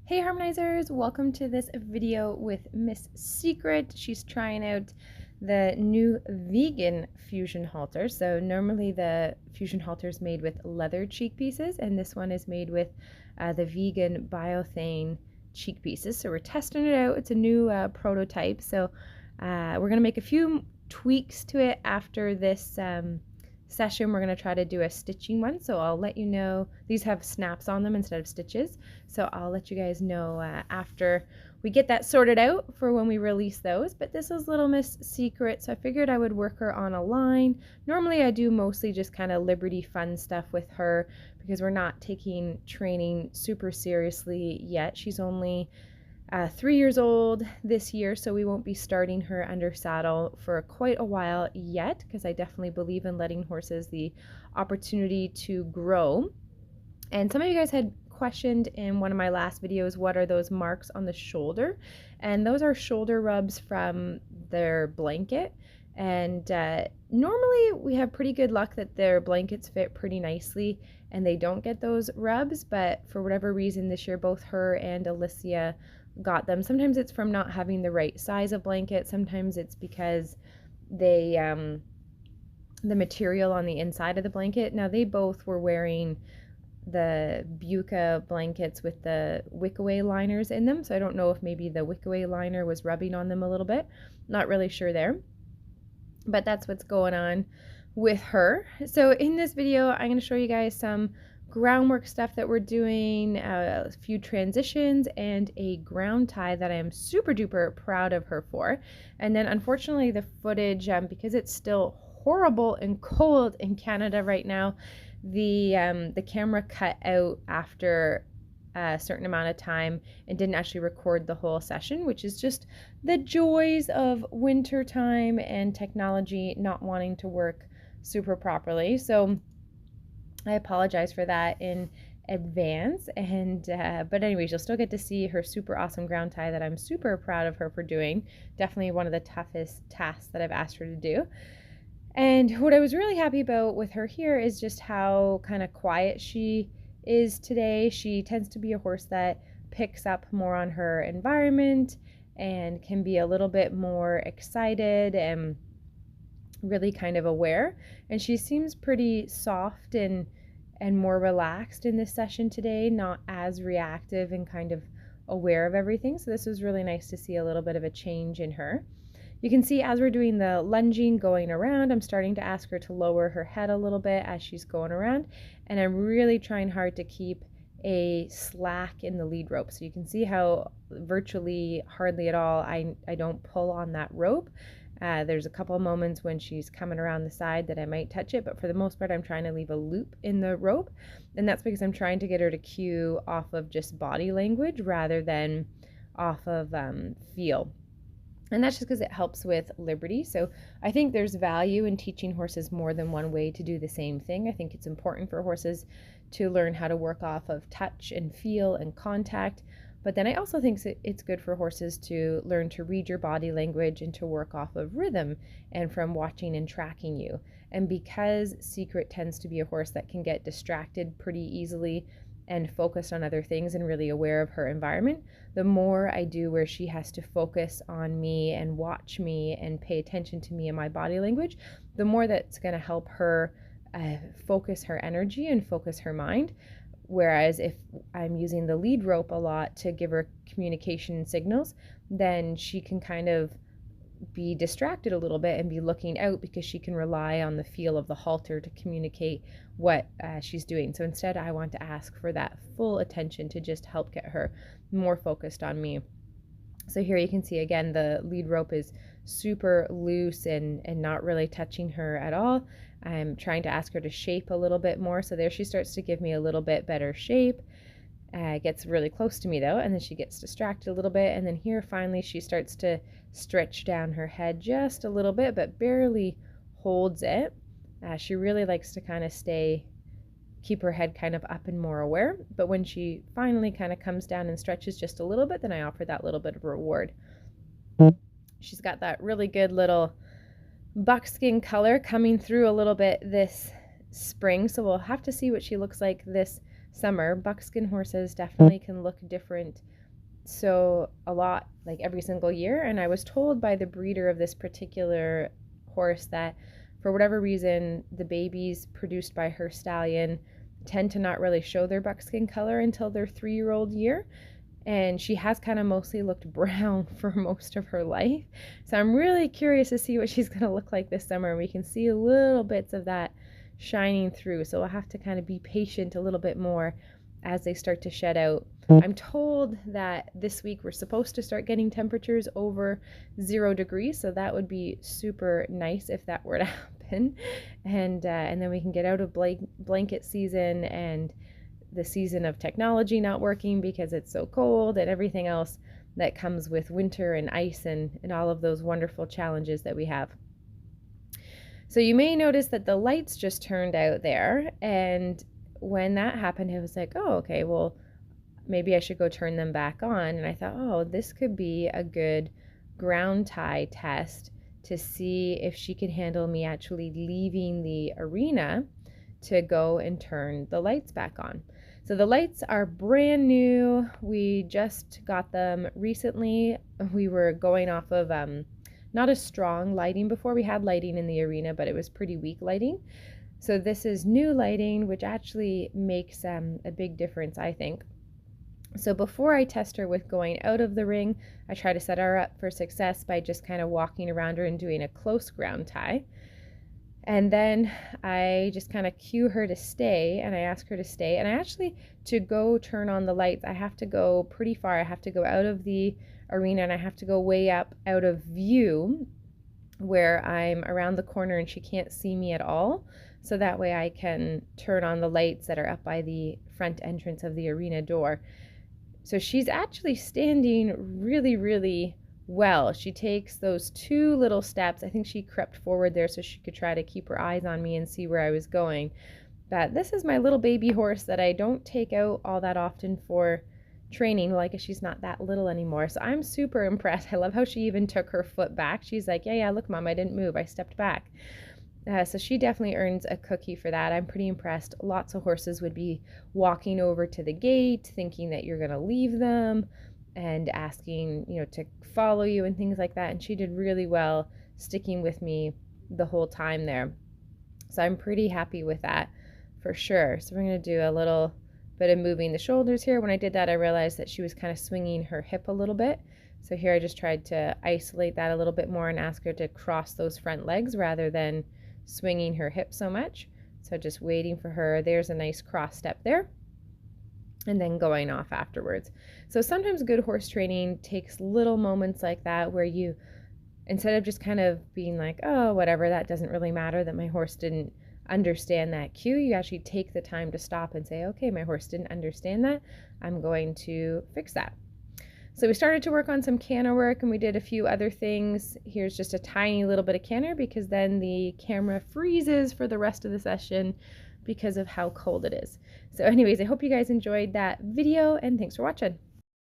Hey Harmonizers, welcome to this video with Miss Secret. She's trying out the new vegan fusion halter. So normally the fusion halter is made with leather cheek pieces, and this one is made with the vegan biothane cheek pieces. So we're testing it out. It's a new prototype. So we're gonna make a few tweaks to it after this session. We're going to try to do a stitching one, so I'll let you know. These have snaps on them instead of stitches, so I'll let you guys know after we get that sorted out for when we release those. But this is Little Miss Secret, so I figured I would work her on a line. Normally I do mostly just kind of Liberty fun stuff with her because we're not taking training super seriously yet. She's only 3 years old this year, so we won't be starting her under saddle for quite a while yet, because I definitely believe in letting horses the opportunity to grow. And some of you guys had questioned in one of my last videos, what are those marks on the shoulder? And those are shoulder rubs from their blanket. And normally we have pretty good luck that their blankets fit pretty nicely and they don't get those rubs, but for whatever reason this year both her and Alicia got them. Sometimes it's from not having the right size of blanket, sometimes it's because they the material on the inside of the blanket. Now they both were wearing the Buca blankets with the wick-away liners in them, so I don't know if maybe the wick-away liner was rubbing on them a little bit. Not really sure there, but that's what's going on with her. So in this video I'm going to show you guys some groundwork stuff that we're doing, a few transitions, and a ground tie that I am super duper proud of her for. And then unfortunately the footage, because it's still horrible and cold in Canada right now, the camera cut out after a certain amount of time and didn't actually record the whole session, which is just the joys of winter time and technology not wanting to work super properly. So I apologize for that in advance, and but anyways, you'll still get to see her super awesome ground tie that I'm super proud of her for doing. Definitely one of the toughest tasks that I've asked her to do. And what I was really happy about with her here is just how kind of quiet she is today. She tends to be a horse that picks up more on her environment and can be a little bit more excited and really kind of aware. And she seems pretty soft and more relaxed in this session today, not as reactive and kind of aware of everything. So this was really nice to see a little bit of a change in her. You can see as we're doing the lunging going around, I'm starting to ask her to lower her head a little bit as she's going around, and I'm really trying hard to keep a slack in the lead rope. So you can see how virtually hardly at all I don't pull on that rope. There's a couple of moments when she's coming around the side that I might touch it, but for the most part I'm trying to leave a loop in the rope, and that's because I'm trying to get her to cue off of just body language rather than off of feel. And that's just because it helps with liberty. So I think there's value in teaching horses more than one way to do the same thing. I think it's important for horses to learn how to work off of touch and feel and contact. But then I also think it's good for horses to learn to read your body language and to work off of rhythm and from watching and tracking you. And because Secret tends to be a horse that can get distracted pretty easily and focused on other things and really aware of her environment, the more I do where she has to focus on me and watch me and pay attention to me and my body language, the more that's going to help her focus her energy and focus her mind. Whereas if I'm using the lead rope a lot to give her communication signals, then she can kind of be distracted a little bit and be looking out because she can rely on the feel of the halter to communicate what she's doing. So instead I want to ask for that full attention to just help get her more focused on me. So here you can see again the lead rope is super loose and not really touching her at all. I'm trying to ask her to shape a little bit more, so there she starts to give me a little bit better shape. Gets really close to me though, and then she gets distracted a little bit, and then here finally she starts to stretch down her head just a little bit, but barely holds it. She really likes to kind of keep her head kind of up and more aware, but when she finally kind of comes down and stretches just a little bit, then I offer that little bit of reward. She's got that really good little buckskin color coming through a little bit this spring, so we'll have to see what she looks like this summer. Buckskin horses definitely can look different so a lot, like every single year. And I was told by the breeder of this particular horse that for whatever reason, the babies produced by her stallion tend to not really show their buckskin color until their 3-year-old year. And she has kind of mostly looked brown for most of her life. So I'm really curious to see what she's going to look like this summer. We can see little bits of that shining through. So we'll have to kind of be patient a little bit more as they start to shed out. I'm told that this week we're supposed to start getting temperatures over 0 degrees. So that would be super nice if that were to happen. And then we can get out of blanket season and the season of technology not working because it's so cold and everything else that comes with winter and ice and all of those wonderful challenges that we have. So you may notice that the lights just turned out there, and when that happened, I was like, oh, okay, well, maybe I should go turn them back on. And I thought, oh, this could be a good ground tie test to see if she could handle me actually leaving the arena to go and turn the lights back on. So the lights are brand new. We just got them recently. We were going off of not a strong lighting before. We had lighting in the arena, but it was pretty weak lighting. So this is new lighting, which actually makes a big difference, I think. So before I test her with going out of the ring, I try to set her up for success by just kind of walking around her and doing a close ground tie. And then I just kind of cue her to stay, and I ask her to stay. And I actually, to go turn on the lights, I have to go pretty far. I have to go out of the arena, and I have to go way up out of view where I'm around the corner and she can't see me at all. So that way I can turn on the lights that are up by the front entrance of the arena door. So she's actually standing really, really well. She takes those 2 little steps. I think she crept forward there so she could try to keep her eyes on me and see where I was going. But this is my little baby horse that I don't take out all that often for training. Well, I guess she's not that little anymore. So I'm super impressed. I love how she even took her foot back. She's like, yeah, look, Mom, I didn't move. I stepped back. So she definitely earns a cookie for that. I'm pretty impressed. Lots of horses would be walking over to the gate thinking that you're going to leave them and asking, to follow you and things like that. And she did really well sticking with me the whole time there. So I'm pretty happy with that for sure. So we're going to do a little bit of moving the shoulders here. When I did that, I realized that she was kind of swinging her hip a little bit. So here I just tried to isolate that a little bit more and ask her to cross those front legs rather than swinging her hip so much. So just waiting for her. There's a nice cross step there. And then going off afterwards. So sometimes good horse training takes little moments like that where you, instead of just kind of being like, oh, whatever, that doesn't really matter that my horse didn't understand that cue, you actually take the time to stop and say, okay, my horse didn't understand that. I'm going to fix that. So we started to work on some canter work, and we did a few other things. Here's just a tiny little bit of canter because then the camera freezes for the rest of the session because of how cold it is. So anyways, I hope you guys enjoyed that video, and thanks for watching.